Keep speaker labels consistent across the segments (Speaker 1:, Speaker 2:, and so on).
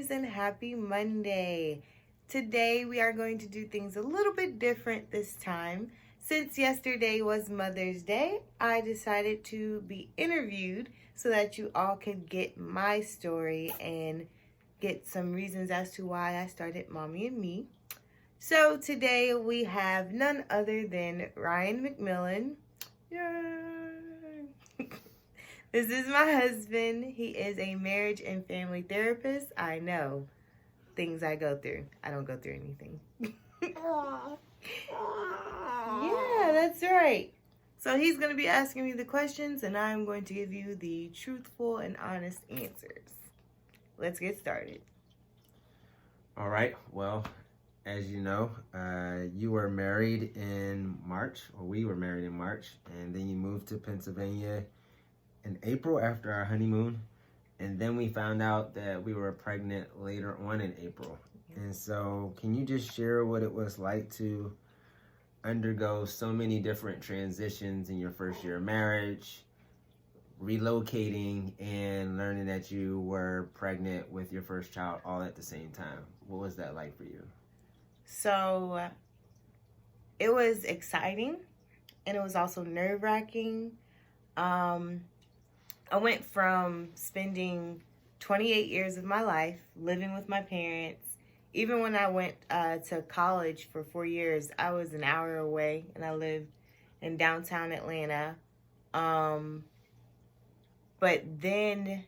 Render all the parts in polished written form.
Speaker 1: guys, and happy Monday. Today we are going to do things a little bit different this time. Since yesterday was Mother's Day, I decided to be interviewed so that you all could get my story and get some reasons as to why I started Mommy and Me. So today we have none other than Ryan McMillan. Yay! This is my husband. He is a marriage and family therapist. I know things I go through. I don't go through anything. Yeah, that's right. So he's going to be asking me the questions, and I'm going to give you the truthful and honest answers. Let's get started.
Speaker 2: All right. Well, as you know, you were married in March, or we were married in March, and then you moved to Pennsylvania in April after our honeymoon. And then we found out that we were pregnant later on in April. And so can you just share what it was like to undergo so many different transitions in your first year of marriage, relocating, and learning that you were pregnant with your first child all at the same time? What was that like for you?
Speaker 1: So it was exciting, and it was also nerve-wracking. I went from spending 28 years of my life living with my parents. Even when I went to college for 4 years, I was an hour away, and I lived in downtown Atlanta. But then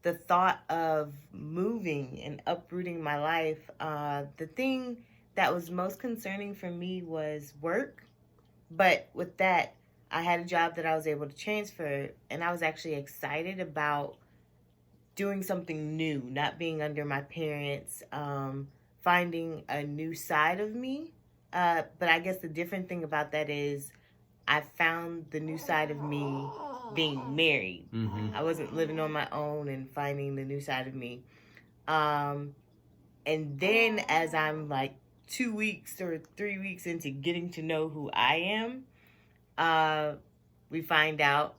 Speaker 1: the thought of moving and uprooting my life, the thing that was most concerning for me was work. But with that, I had a job that I was able to transfer, and I was actually excited about doing something new, not being under my parents, finding a new side of me. But I guess the different thing about that is I found the new side of me being married.
Speaker 2: Mm-hmm.
Speaker 1: I wasn't living on my own and finding the new side of me. And then as I'm like 2 weeks or 3 weeks into getting to know who I am, we find out,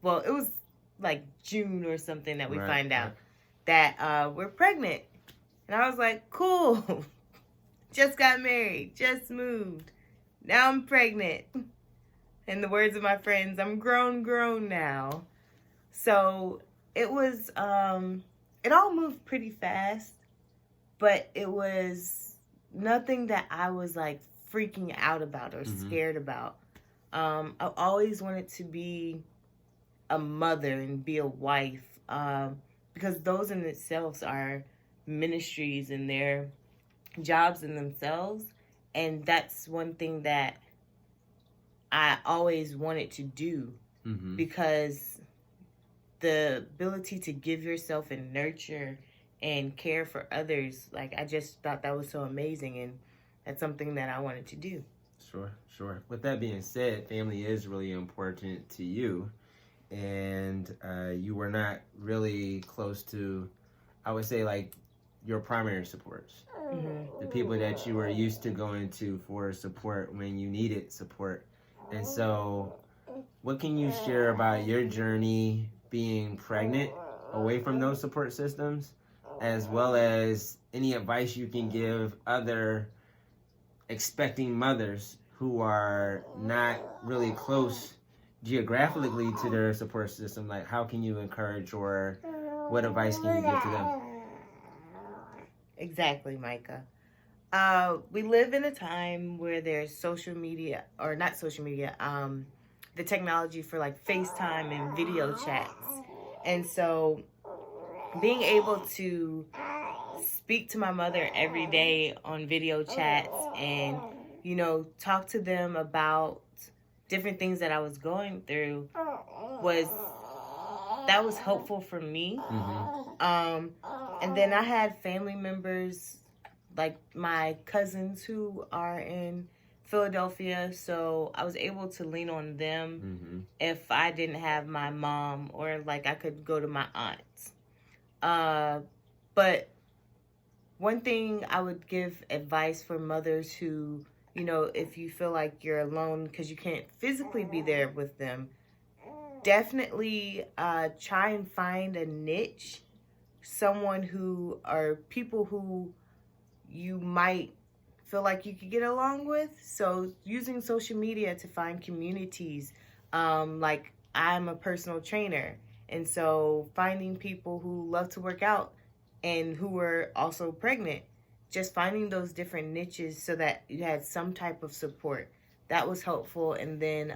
Speaker 1: well, it was like June or something that we find out that we're pregnant. And I was like, cool. Just got married, just moved. Now I'm pregnant. In the words of my friends, I'm grown now. So it was, it all moved pretty fast, but it was nothing that I was like freaking out about or scared about. I always wanted to be a mother and be a wife, because those in themselves are ministries and they're jobs in themselves. And that's one thing that I always wanted to do, because the ability to give yourself and nurture and care for others, like I just thought that was so amazing, and that's something that I wanted to do.
Speaker 2: Sure. With that being said, family is really important to you, and you were not really close to, I would say, like your primary supports, the people that you were used to going to for support when you needed support. And so what can you share about your journey being pregnant away from those support systems, as well as any advice you can give other expecting mothers who are not really close geographically to their support system? Like, how can you encourage, or what advice can you give to them?
Speaker 1: Exactly, Micah. We live in a time where there's social media, or not social media, the technology for like FaceTime and video chats. And so being able to speak to my mother every day on video chats and, you know, talk to them about different things that I was going through was helpful for me. And then I had family members like my cousins who are in Philadelphia, so I was able to lean on them if I didn't have my mom, or like I could go to my aunts. But one thing I would give advice for mothers who, you know, if you feel like you're alone because you can't physically be there with them, definitely try and find a niche someone who, or people who you might feel like you could get along with. So using social media to find communities, like I'm a personal trainer, and so finding people who love to work out and who were also pregnant, just finding those different niches so that you had some type of support. That was helpful. And then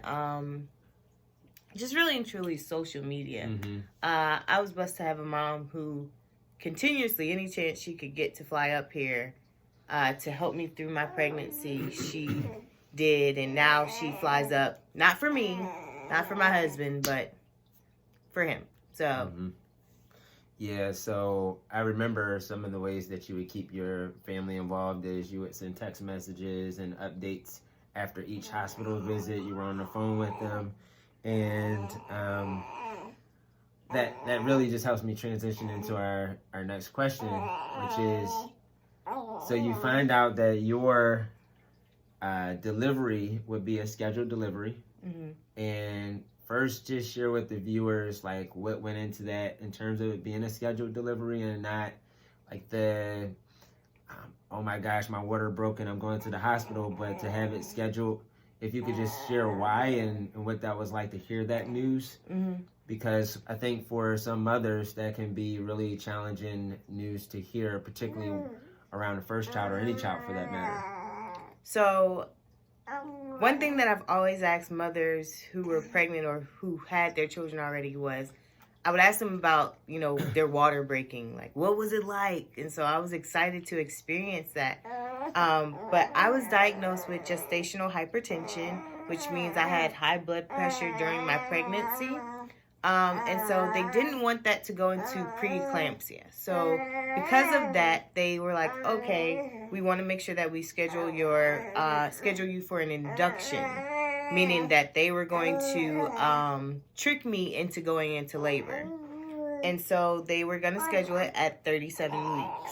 Speaker 1: just really and truly social media.
Speaker 2: Mm-hmm.
Speaker 1: I was blessed to have a mom who continuously, any chance she could get to fly up here to help me through my pregnancy, she did. And now she flies up, not for me, not for my husband, but for him. So
Speaker 2: Mm-hmm. Yeah, so I remember some of the ways that you would keep your family involved is you would send text messages and updates after each hospital visit. You were on the phone with them, and that really just helps me transition into our next question, which is, so you find out that your delivery would be a scheduled delivery,
Speaker 1: mm-hmm.
Speaker 2: and first, just share with the viewers like what went into that in terms of it being a scheduled delivery and not like the oh my gosh, my water broke and I'm going to the hospital, but to have it scheduled. If you could just share why and what that was like to hear that news,
Speaker 1: Mm-hmm.
Speaker 2: because I think for some mothers that can be really challenging news to hear, particularly around the first child or any child for that matter.
Speaker 1: So one thing that I've always asked mothers who were pregnant or who had their children already was, I would ask them about, their water breaking. Like, what was it like? And so I was excited to experience that. But I was diagnosed with gestational hypertension, which means I had high blood pressure during my pregnancy. And so they didn't want that to go into preeclampsia. So because of that, they were like, okay, we want to make sure that we schedule you for an induction, meaning that they were going to trick me into going into labor. And so they were going to schedule it at 37 weeks.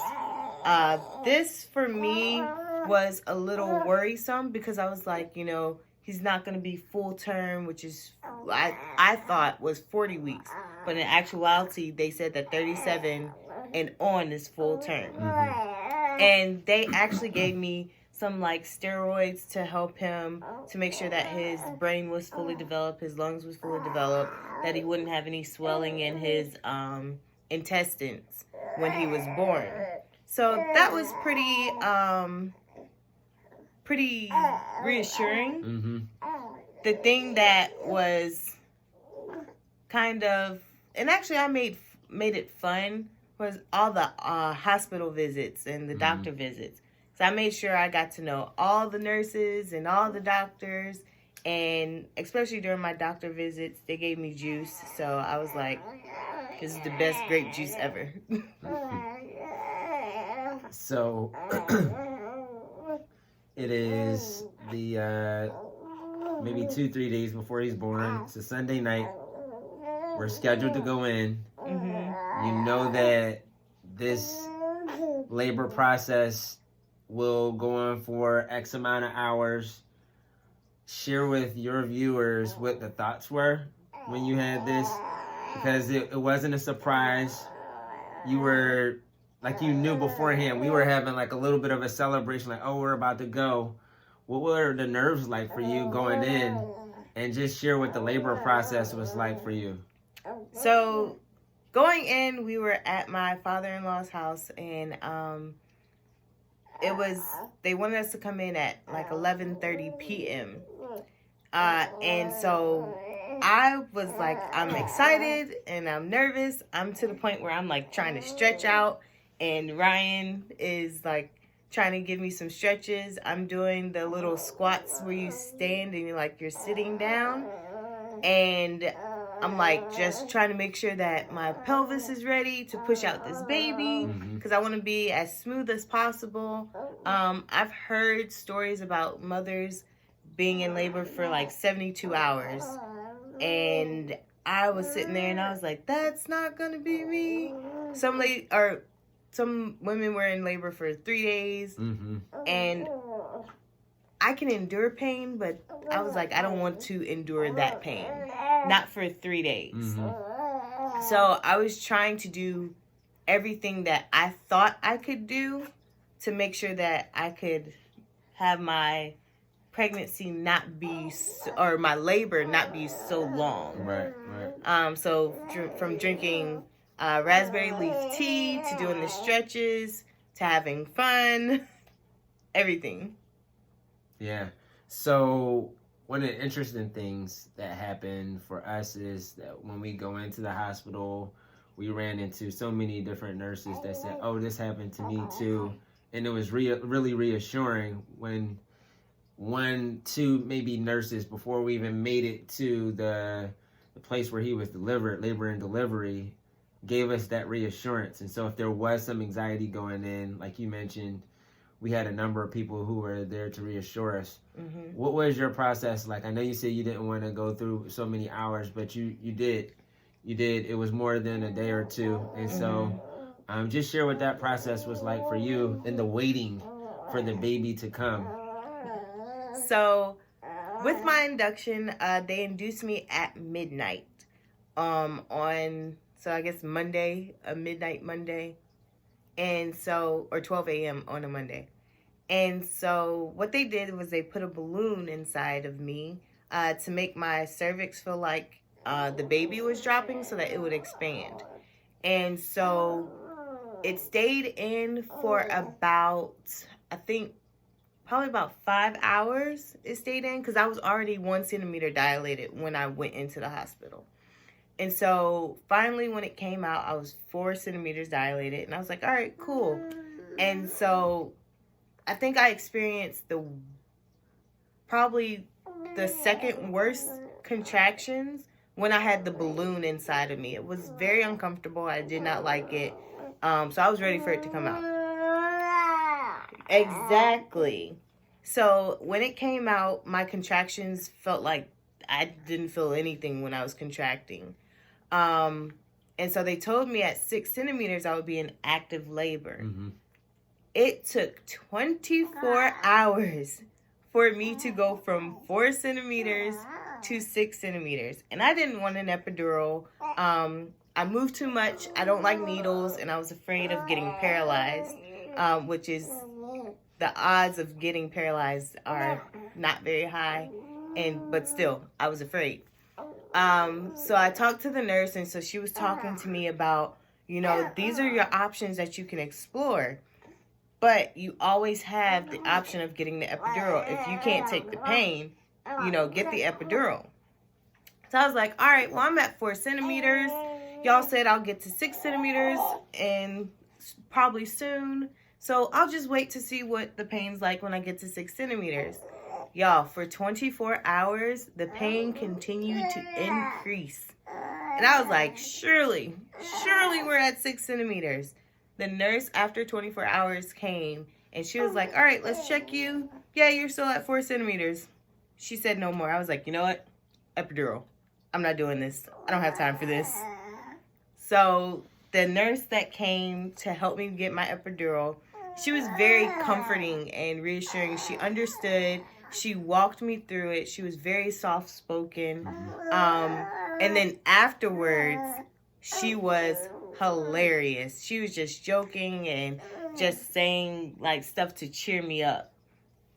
Speaker 1: This for me was a little worrisome because I was like, he's not going to be full term, which is, I thought was 40 weeks. But in actuality, they said that 37 and on is full term.
Speaker 2: Mm-hmm.
Speaker 1: And they actually gave me some steroids to help him to make sure that his brain was fully developed, his lungs was fully developed, that he wouldn't have any swelling in his intestines when he was born. So that was pretty reassuring.
Speaker 2: Mm-hmm.
Speaker 1: The thing that was kind of, and actually I made it fun, was all the hospital visits and the
Speaker 2: Mm-hmm.
Speaker 1: doctor visits. So I made sure I got to know all the nurses and all the doctors, and especially during my doctor visits, they gave me juice. So I was like, this is the best grape juice ever.
Speaker 2: So it is the maybe 2-3 days before he's born. It's a Sunday night. We're scheduled to go in.
Speaker 1: Mm-hmm.
Speaker 2: You know that this labor process will go on for X amount of hours. Share with your viewers what the thoughts were when you had this, because it wasn't a surprise. You were, like, you knew beforehand. We were having like a little bit of a celebration, like, oh, we're about to go. What were the nerves like for you going in? And just share what the labor process was like for you.
Speaker 1: So going in, we were at my father-in-law's house, and they wanted us to come in at like 11:30 p.m. And so I was like, I'm excited and I'm nervous. I'm to the point where I'm like trying to stretch out, and Ryan is like trying to give me some stretches. I'm doing the little squats where you stand and you're sitting down, and I'm like just trying to make sure that my pelvis is ready to push out this baby, because I want to be as smooth as possible. I've heard stories about mothers being in labor for like 72 hours, and I was sitting there and I was like, that's not gonna be me. Some women were in labor for 3 days, and I can endure pain, but I was like, I don't want to endure that pain, not for 3 days. So I was trying to do everything that I thought I could do to make sure that I could have my pregnancy not be, or my labor not be so long.
Speaker 2: Right, right.
Speaker 1: So from drinking raspberry leaf tea to doing the stretches to having fun, everything.
Speaker 2: Yeah. So one of the interesting things that happened for us is that when we go into the hospital, we ran into so many different nurses that said, "Oh, this happened to me too," and it was really reassuring when one, two, maybe nurses before we even made it to the place where he was delivered, labor and delivery, gave us that reassurance. And so if there was some anxiety going in, like you mentioned, we had a number of people who were there to reassure us.
Speaker 1: Mm-hmm.
Speaker 2: What was your process like? I know you said you didn't want to go through so many hours, but you did. You did. It was more than a day or two. And so just share what that process was like for you in the waiting for the baby to come.
Speaker 1: So with my induction, they induced me at midnight on, so I guess Monday, a midnight Monday. And so, or 12 a.m. on a Monday. And so what they did was they put a balloon inside of me to make my cervix feel like the baby was dropping so that it would expand. And so it stayed in for about, I think, probably about 5 hours it stayed in, because I was already 1 centimeter dilated when I went into the hospital. And so finally when it came out, I was 4 centimeters dilated, and I was like, all right, cool. And so I think I experienced probably the second worst contractions when I had the balloon inside of me. It was very uncomfortable. I did not like it. So I was ready for it to come out. Exactly. So when it came out, my contractions felt like I didn't feel anything when I was contracting. And so they told me at 6 centimeters I would be in active labor.
Speaker 2: Mm-hmm.
Speaker 1: It took 24 hours for me to go from 4 centimeters to 6 centimeters. And I didn't want an epidural. I moved too much. I don't like needles, and I was afraid of getting paralyzed, which is, the odds of getting paralyzed are not very high, but still, I was afraid. So I talked to the nurse, and so she was talking to me about, these are your options that you can explore, but you always have the option of getting the epidural. If you can't take the pain, get the epidural. So I was like, all right, well, I'm at 4 centimeters. Y'all said I'll get to 6 centimeters and probably soon. So I'll just wait to see what the pain's like when I get to 6 centimeters. Y'all, for 24 hours, the pain continued to increase. And I was like, surely we're at 6 centimeters. The nurse, after 24 hours, came, and she was like, all right, let's check you. Yeah, you're still at 4 centimeters. She said no more. I was like, you know what? Epidural. I'm not doing this. I don't have time for this. So the nurse that came to help me get my epidural, she was very comforting and reassuring. She understood. She walked me through it. She was very soft-spoken. And then afterwards, she was hilarious. She was just joking and just saying like stuff to cheer me up.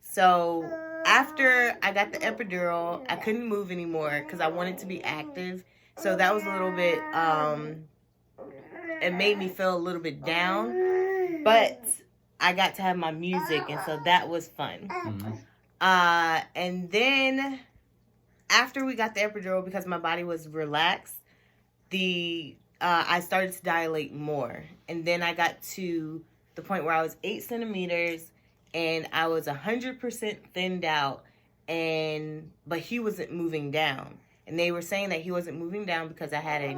Speaker 1: So after I got the epidural, I couldn't move anymore because I wanted to be active. So that was a little bit, it made me feel a little bit down. But I got to have my music, and so that was fun.
Speaker 2: Mm-hmm.
Speaker 1: And then after we got the epidural, because my body was relaxed, I started to dilate more. And then I got to the point where I was 8 centimeters and I was 100% thinned out, but he wasn't moving down. And they were saying that he wasn't moving down because I have a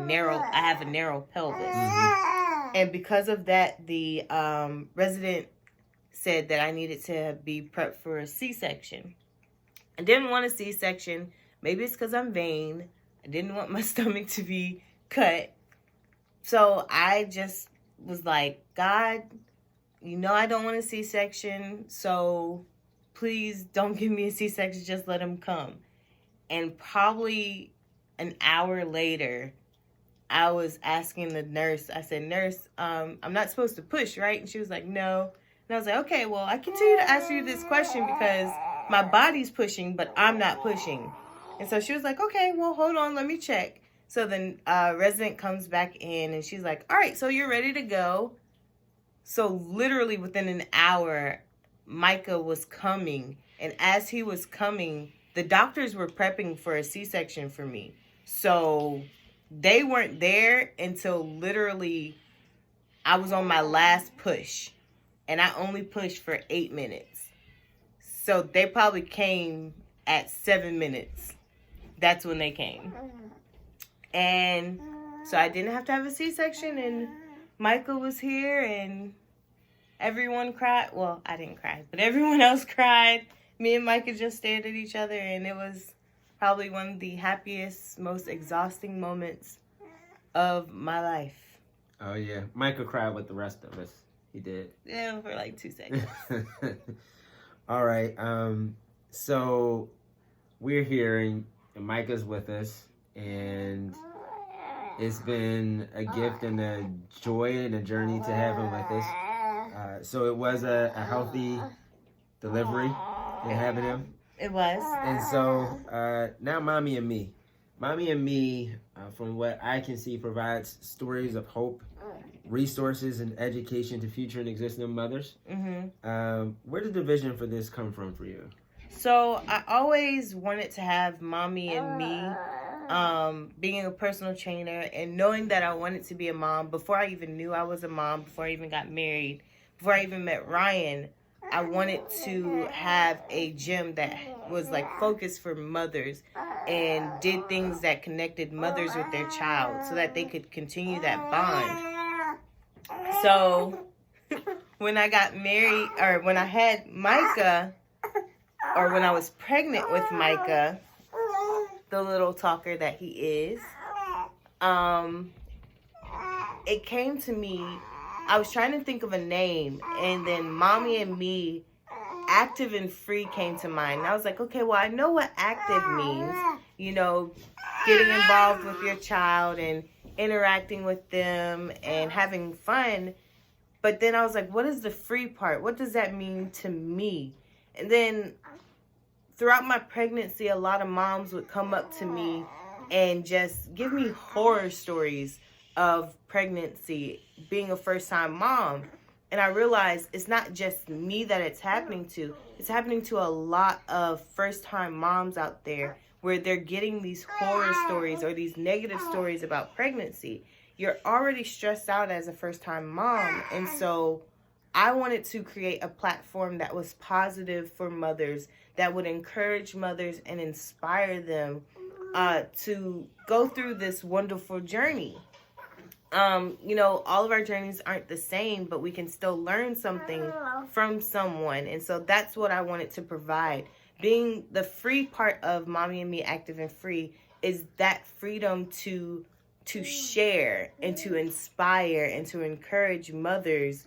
Speaker 1: narrow pelvis.
Speaker 2: Mm-hmm.
Speaker 1: And because of that, the resident said that I needed to be prepped for a C-section. I didn't want a C-section. Maybe it's because I'm vain. I didn't want my stomach to be cut. So I just was like, God, I don't want a C-section, so please don't give me a C-section. Just let him come. And probably an hour later, I was asking the nurse, I said, "Nurse, I'm not supposed to push, right?" And she was like, "No." And I was like, "Okay, well, I continue to ask you this question because my body's pushing, but I'm not pushing." And so she was like, "Okay, well, hold on, let me check." So the resident comes back in and she's like, "All right, so you're ready to go." So literally within an hour, Micah was coming. And as he was coming, the doctors were prepping for a C-section for me. So they weren't there until literally I was on my last push. And I only pushed for 8 minutes. So they probably came at 7 minutes. That's when they came. And so I didn't have to have a C-section, and Michael was here, and everyone cried. Well, I didn't cry, but everyone else cried. Me and Micah just stared at each other, and it was probably one of the happiest, most exhausting moments of my life.
Speaker 2: Oh, yeah. Michael cried with the rest of us. He did.
Speaker 1: Yeah, for like 2 seconds.
Speaker 2: All right. So we're here, and Micah's with us, and it's been a gift and a joy and a journey to have him with us. So it was a healthy delivery in having him.
Speaker 1: It was.
Speaker 2: And so now Mommy and Me. Mommy and Me, from what I can see, provides stories of hope, resources, and education to future and existing mothers.
Speaker 1: Mm-hmm.
Speaker 2: Where did the vision for this come from for you?
Speaker 1: So I always wanted to have Mommy and Me, being a personal trainer and knowing that I wanted to be a mom before I even knew I was a mom, before I even got married, before I even met Ryan. I wanted to have a gym that was like focused for mothers and did things that connected mothers with their child so that they could continue that bond. So when I got married, or when I had Micah, or when I was pregnant with Micah, the little talker that he is, it came to me. I was trying to think of a name, and then Mommy and Me, active and free came to mind. And I was like, okay, well, I know what active means. You know, getting involved with your child and interacting with them and having fun. But then I was like, what is the free part? What does that mean to me? And then throughout my pregnancy, a lot of moms would come up to me and just give me horror stories of pregnancy, being a first-time mom. And I realized it's not just me that it's happening to. It's happening to a lot of first-time moms out there where they're getting these horror stories or these negative stories about pregnancy. You're already stressed out as a first-time mom. And so I wanted to create a platform that was positive for mothers, that would encourage mothers and inspire them to go through this wonderful journey. You know, all of our journeys aren't the same, but we can still learn something from someone. And so that's what I wanted to provide. Being the free part of Mommy and Me Active and Free is that freedom to share and to inspire and to encourage mothers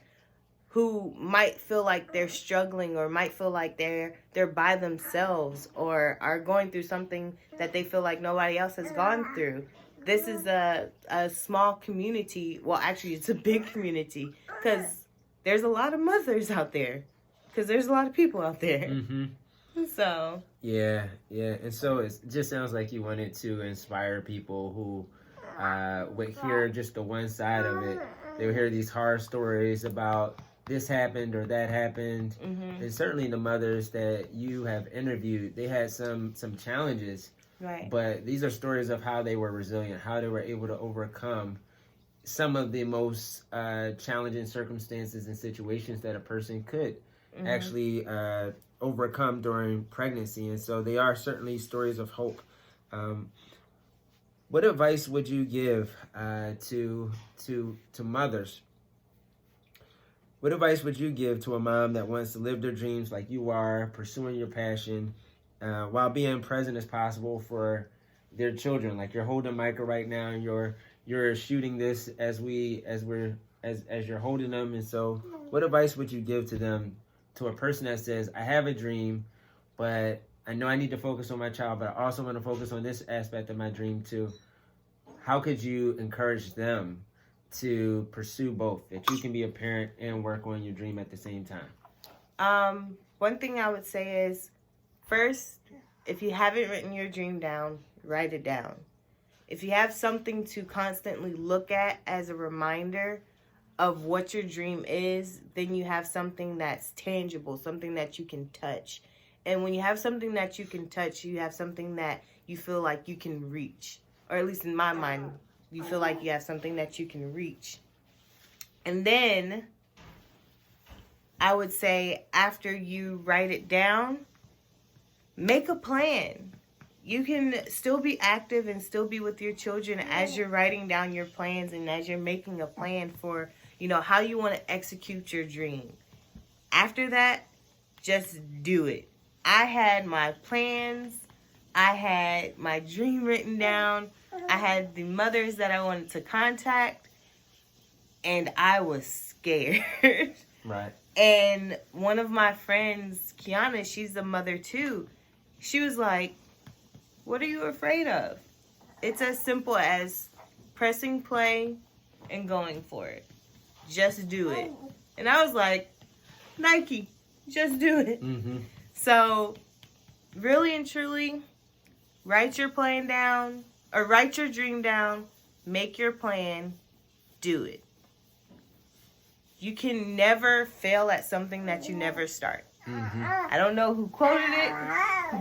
Speaker 1: who might feel like they're struggling or might feel like they're by themselves or are going through something that they feel like nobody else has gone through. This is a small community. Well, actually, it's a big community because there's a lot of mothers out there because there's a lot of people out there.
Speaker 2: Mm-hmm.
Speaker 1: So.
Speaker 2: Yeah. And so it just sounds like you wanted to inspire people who would hear just the one side of it. They would hear these horror stories about this happened or that happened.
Speaker 1: Mm-hmm.
Speaker 2: And certainly the mothers that you have interviewed, they had some challenges.
Speaker 1: Right.
Speaker 2: But these are stories of how they were resilient, how they were able to overcome some of the most challenging circumstances and situations that a person could actually overcome during pregnancy. And so they are certainly stories of hope. What advice would you give to mothers? What advice would you give to a mom that wants to live their dreams like you are, pursuing your passion, while being present as possible for their children? Like you're holding Micah right now, and you're shooting this as you're holding them. And so, what advice would you give to them, to a person that says, "I have a dream, but I know I need to focus on my child, but I also want to focus on this aspect of my dream too"? how could you encourage them to pursue both, that you can be a parent and work on your dream at the same time?
Speaker 1: One thing I would say is, first, if you haven't written your dream down, write it down. If you have something to constantly look at as a reminder of what your dream is, then you have something that's tangible, something that you can touch. And when you have something that you can touch, you have something that you feel like you can reach. Or at least in my mind, you feel like you have something that you can reach. And then I would say, after you write it down, make a plan. You can still be active and still be with your children as you're writing down your plans and as you're making a plan for, how you want to execute your dream. After that, just do it. I had my plans. I had my dream written down. I had the mothers that I wanted to contact. And I was scared.
Speaker 2: Right.
Speaker 1: And one of my friends, Kiana, she's a mother too. She was like, "What are you afraid of?" It's as simple as pressing play and going for it. Just do it. And I was like, Nike, just do it.
Speaker 2: Mm-hmm.
Speaker 1: So, really and truly, write your plan down, or write your dream down, make your plan, do it. You can never fail at something that you never start.
Speaker 2: Mm-hmm.
Speaker 1: I don't know who quoted it,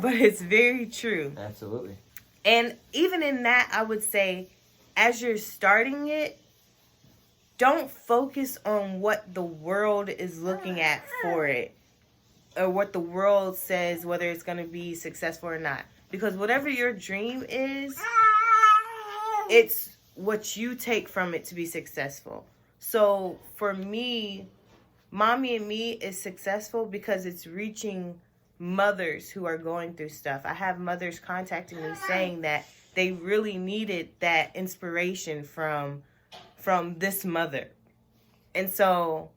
Speaker 1: but it's very true.
Speaker 2: Absolutely.
Speaker 1: And even in that, I would say, as you're starting it, don't focus on what the world is looking at for it, or what the world says, whether it's going to be successful or not. Because whatever your dream is, it's what you take from it to be successful. So for me, Mommy and Me is successful because it's reaching mothers who are going through stuff. I have mothers contacting me saying that they really needed that inspiration from this mother. And so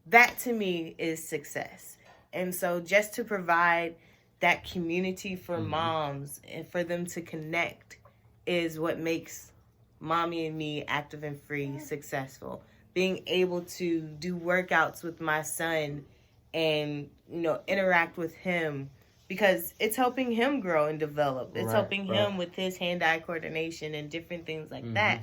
Speaker 1: that to me is success. And so just to provide that community for moms and for them to connect is what makes Mommy and Me Active and Free successful. Being able to do workouts with my son and, interact with him, because it's helping him grow and develop. It's helping him with his hand-eye coordination and different things like that.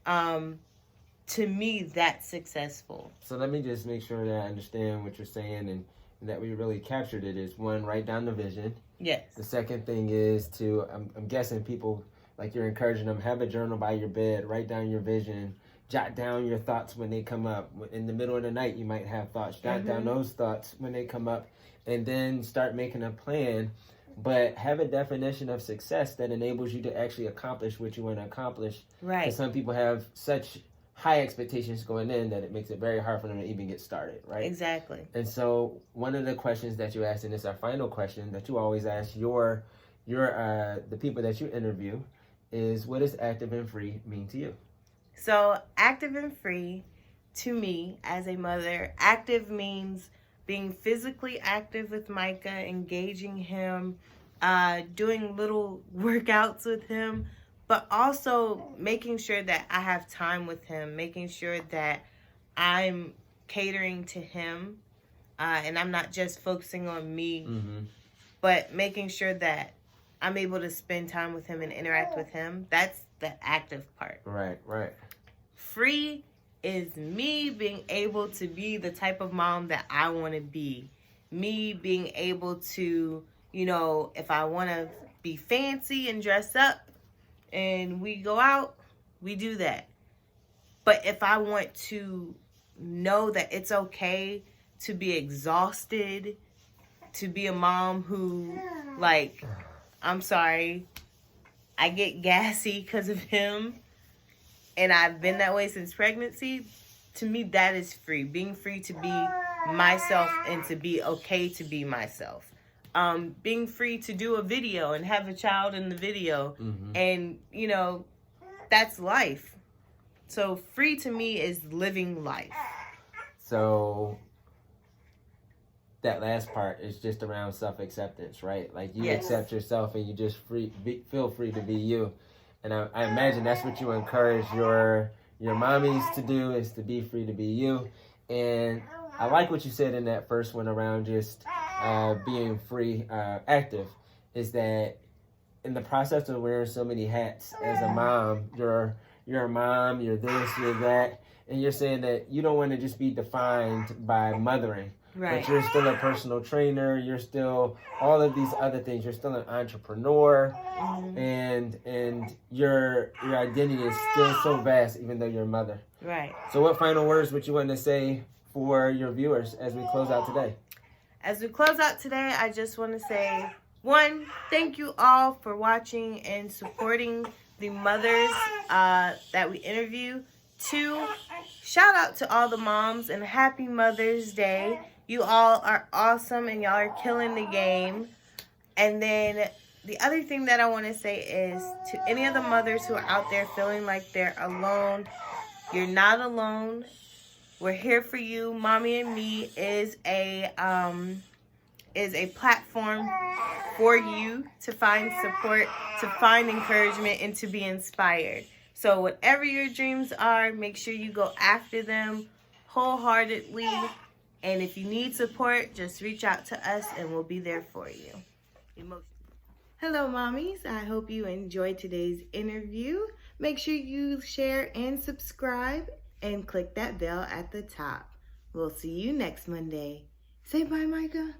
Speaker 1: To me, that's successful.
Speaker 2: So let me just make sure that I understand what you're saying and that we really captured it. Is one, write down the vision.
Speaker 1: Yes.
Speaker 2: The second thing is to, I'm guessing people, like you're encouraging them, have a journal by your bed, write down your vision, jot down your thoughts when they come up. In the middle of the night, you might have thoughts. Jot down those thoughts when they come up, and then start making a plan. But have a definition of success that enables you to actually accomplish what you want to accomplish.
Speaker 1: Right.
Speaker 2: Because some people have such high expectations going in that it makes it very hard for them to even get started, right?
Speaker 1: Exactly.
Speaker 2: And so one of the questions that you asked, and it's our final question that you always ask the people that you interview, is, what does active and free mean to you?
Speaker 1: So active and free, to me, as a mother, active means being physically active with Micah, engaging him, doing little workouts with him, but also making sure that I have time with him, making sure that I'm catering to him, and I'm not just focusing on me, but making sure that I'm able to spend time with him and interact with him. That's the active part.
Speaker 2: Right.
Speaker 1: Free is me being able to be the type of mom that I want to be. Me being able to, if I want to be fancy and dress up and we go out, we do that. But if I want to know that it's okay to be exhausted, to be a mom who, I'm sorry, I get gassy because of him, and I've been that way since pregnancy, to me, that is free. Being free to be myself and to be okay to be myself. Being free to do a video and have a child in the video. And, that's life. So free to me is living life.
Speaker 2: So that last part is just around self-acceptance, right? Like you accept yourself and you just feel free to be you. And I imagine that's what you encourage your mommies to do, is to be free to be you. And I like what you said in that first one around just being free, active, is that in the process of wearing so many hats as a mom, you're a mom, you're this, you're that, and you're saying that you don't want to just be defined by mothering.
Speaker 1: Right.
Speaker 2: But you're still a personal trainer, you're still all of these other things, you're still an entrepreneur, and your identity is still so vast even though you're a mother.
Speaker 1: Right.
Speaker 2: So what final words would you want to say for your viewers as we close out today?
Speaker 1: As we close out today, I just want to say, 1, thank you all for watching and supporting the mothers that we interview. 2, shout out to all the moms and happy Mother's Day. You all are awesome and y'all are killing the game. And then the other thing that I want to say is to any of the mothers who are out there feeling like they're alone, you're not alone. We're here for you. Mommy and Me is a platform for you to find support, to find encouragement, and to be inspired. So whatever your dreams are, make sure you go after them wholeheartedly. And if you need support, just reach out to us and we'll be there for you. Hello, mommies. I hope you enjoyed today's interview. Make sure you share and subscribe and click that bell at the top. We'll see you next Monday. Say bye, Micah.